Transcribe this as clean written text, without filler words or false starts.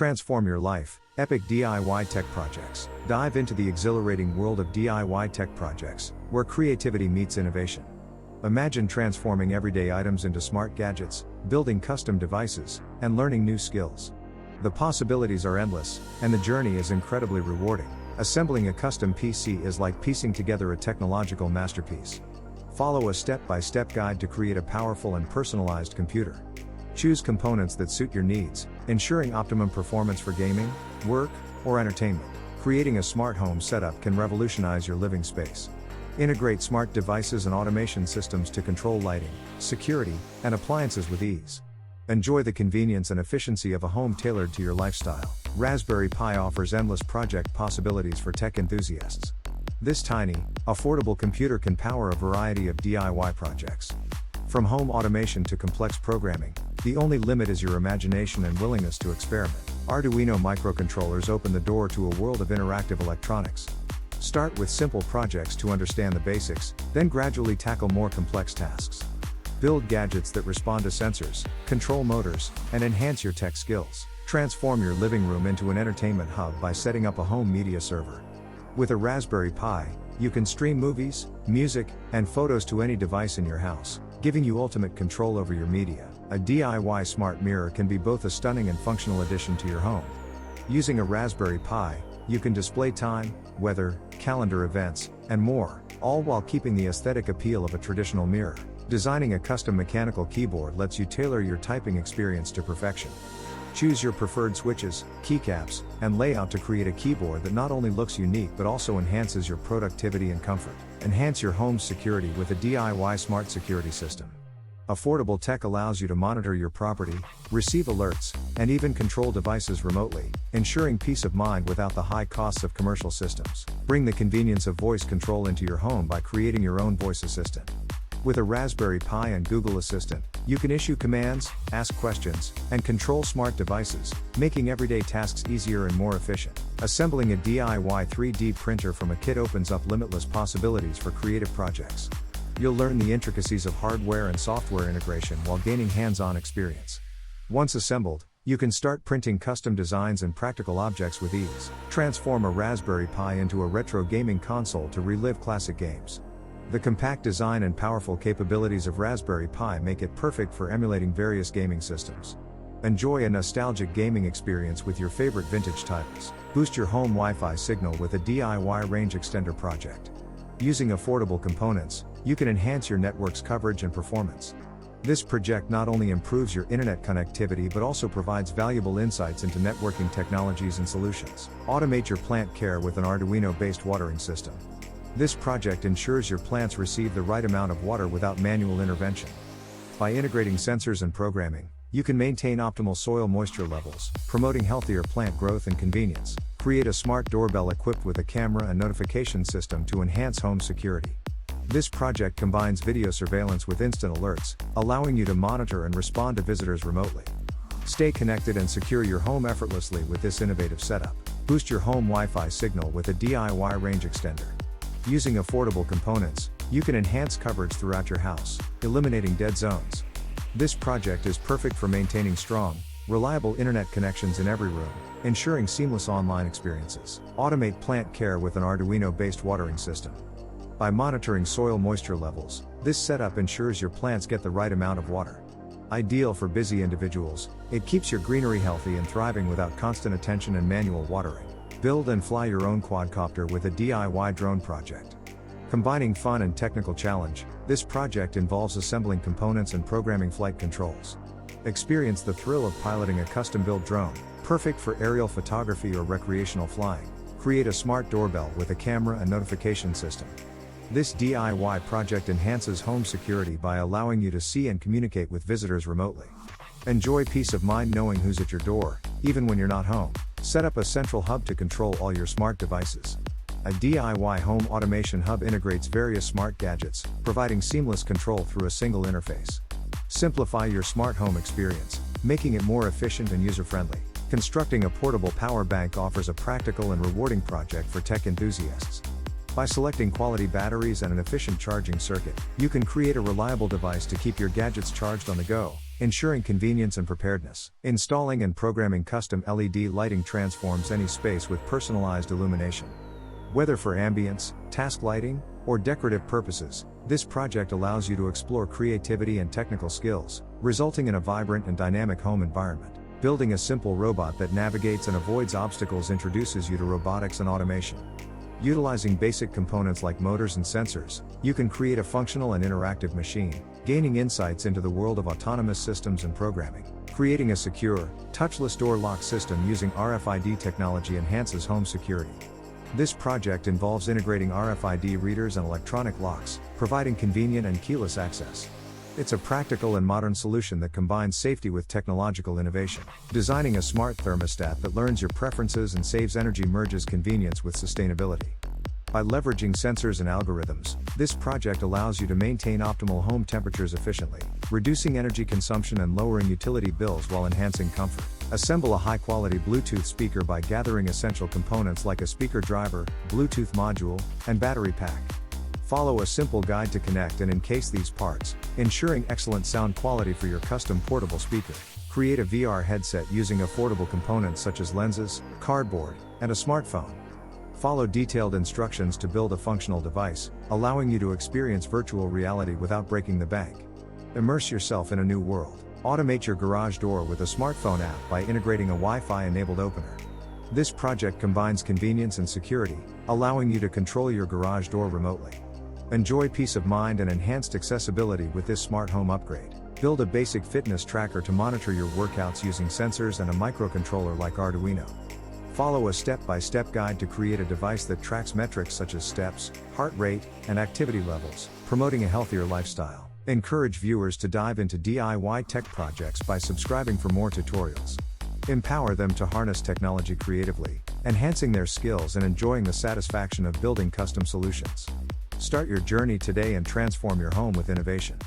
Transform your life. Epic DIY tech projects. Dive into the exhilarating world of DIY tech projects, where creativity meets innovation. Imagine transforming everyday items into smart gadgets, building custom devices, and learning new skills. The possibilities are endless, and the journey is incredibly rewarding. Assembling a custom PC is like piecing together a technological masterpiece. Follow a step-by-step guide to create a powerful and personalized computer. Choose components that suit your needs, ensuring optimum performance for gaming, work, or entertainment. Creating a smart home setup can revolutionize your living space. Integrate smart devices and automation systems to control lighting, security, and appliances with ease. Enjoy the convenience and efficiency of a home tailored to your lifestyle. Raspberry Pi offers endless project possibilities for tech enthusiasts. This tiny, affordable computer can power a variety of DIY projects. From home automation to complex programming, the only limit is your imagination and willingness to experiment. Arduino microcontrollers open the door to a world of interactive electronics. Start with simple projects to understand the basics, then gradually tackle more complex tasks. Build gadgets that respond to sensors, control motors, and enhance your tech skills. Transform your living room into an entertainment hub by setting up a home media server. With a Raspberry Pi, you can stream movies, music, and photos to any device in your house, giving you ultimate control over your media. A DIY smart mirror can be both a stunning and functional addition to your home. Using a Raspberry Pi, you can display time, weather, calendar events, and more, all while keeping the aesthetic appeal of a traditional mirror. Designing a custom mechanical keyboard lets you tailor your typing experience to perfection. Choose your preferred switches, keycaps, and layout to create a keyboard that not only looks unique but also enhances your productivity and comfort. Enhance your home's security with a DIY smart security system. Affordable tech allows you to monitor your property, receive alerts, and even control devices remotely, ensuring peace of mind without the high costs of commercial systems. Bring the convenience of voice control into your home by creating your own voice assistant. With a Raspberry Pi and Google Assistant, you can issue commands, ask questions, and control smart devices, making everyday tasks easier and more efficient. Assembling a DIY 3D printer from a kit opens up limitless possibilities for creative projects. You'll learn the intricacies of hardware and software integration while gaining hands-on experience. Once assembled, you can start printing custom designs and practical objects with ease. Transform a Raspberry Pi into a retro gaming console to relive classic games. The compact design and powerful capabilities of Raspberry Pi make it perfect for emulating various gaming systems. Enjoy a nostalgic gaming experience with your favorite vintage titles. Boost your home Wi-Fi signal with a DIY range extender project. Using affordable components, you can enhance your network's coverage and performance. This project not only improves your internet connectivity but also provides valuable insights into networking technologies and solutions. Automate your plant care with an Arduino-based watering system. This project ensures your plants receive the right amount of water without manual intervention. By integrating sensors and programming, you can maintain optimal soil moisture levels, promoting healthier plant growth and convenience. Create a smart doorbell equipped with a camera and notification system to enhance home security. This project combines video surveillance with instant alerts, allowing you to monitor and respond to visitors remotely. Stay connected and secure your home effortlessly with this innovative setup. Boost your home Wi-Fi signal with a DIY range extender. Using affordable components, you can enhance coverage throughout your house, eliminating dead zones. This project is perfect for maintaining strong, reliable internet connections in every room, ensuring seamless online experiences. Automate plant care with an Arduino-based watering system. By monitoring soil moisture levels, this setup ensures your plants get the right amount of water. Ideal for busy individuals, it keeps your greenery healthy and thriving without constant attention and manual watering. Build and fly your own quadcopter with a DIY drone project. Combining fun and technical challenge, this project involves assembling components and programming flight controls. Experience the thrill of piloting a custom-built drone, perfect for aerial photography or recreational flying. Create a smart doorbell with a camera and notification system. This DIY project enhances home security by allowing you to see and communicate with visitors remotely. Enjoy peace of mind knowing who's at your door, even when you're not home. Set up a central hub to control all your smart devices. A DIY home automation hub integrates various smart gadgets, providing seamless control through a single interface. Simplify your smart home experience, making it more efficient and user-friendly. Constructing a portable power bank offers a practical and rewarding project for tech enthusiasts. By selecting quality batteries and an efficient charging circuit, you can create a reliable device to keep your gadgets charged on the go, ensuring convenience and preparedness. Installing and programming custom LED lighting transforms any space with personalized illumination. Whether for ambience, task lighting, or decorative purposes, this project allows you to explore creativity and technical skills, resulting in a vibrant and dynamic home environment. Building a simple robot that navigates and avoids obstacles introduces you to robotics and automation. Utilizing basic components like motors and sensors, you can create a functional and interactive machine, gaining insights into the world of autonomous systems and programming. Creating a secure, touchless door lock system using RFID technology enhances home security. This project involves integrating RFID readers and electronic locks, providing convenient and keyless access. It's a practical and modern solution that combines safety with technological innovation. Designing a smart thermostat that learns your preferences and saves energy merges convenience with sustainability. By leveraging sensors and algorithms, this project allows you to maintain optimal home temperatures efficiently, reducing energy consumption and lowering utility bills while enhancing comfort. Assemble a high-quality Bluetooth speaker by gathering essential components like a speaker driver, Bluetooth module, and battery pack. Follow a simple guide to connect and encase these parts, ensuring excellent sound quality for your custom portable speaker. Create a VR headset using affordable components such as lenses, cardboard, and a smartphone. Follow detailed instructions to build a functional device, allowing you to experience virtual reality without breaking the bank. Immerse yourself in a new world. Automate your garage door with a smartphone app by integrating a Wi-Fi enabled opener. This project combines convenience and security, allowing you to control your garage door remotely. Enjoy peace of mind and enhanced accessibility with this smart home upgrade. Build a basic fitness tracker to monitor your workouts using sensors and a microcontroller like Arduino. Follow a step-by-step guide to create a device that tracks metrics such as steps, heart rate, and activity levels, promoting a healthier lifestyle. Encourage viewers to dive into DIY tech projects by subscribing for more tutorials. Empower them to harness technology creatively, enhancing their skills and enjoying the satisfaction of building custom solutions. Start your journey today and transform your home with innovation.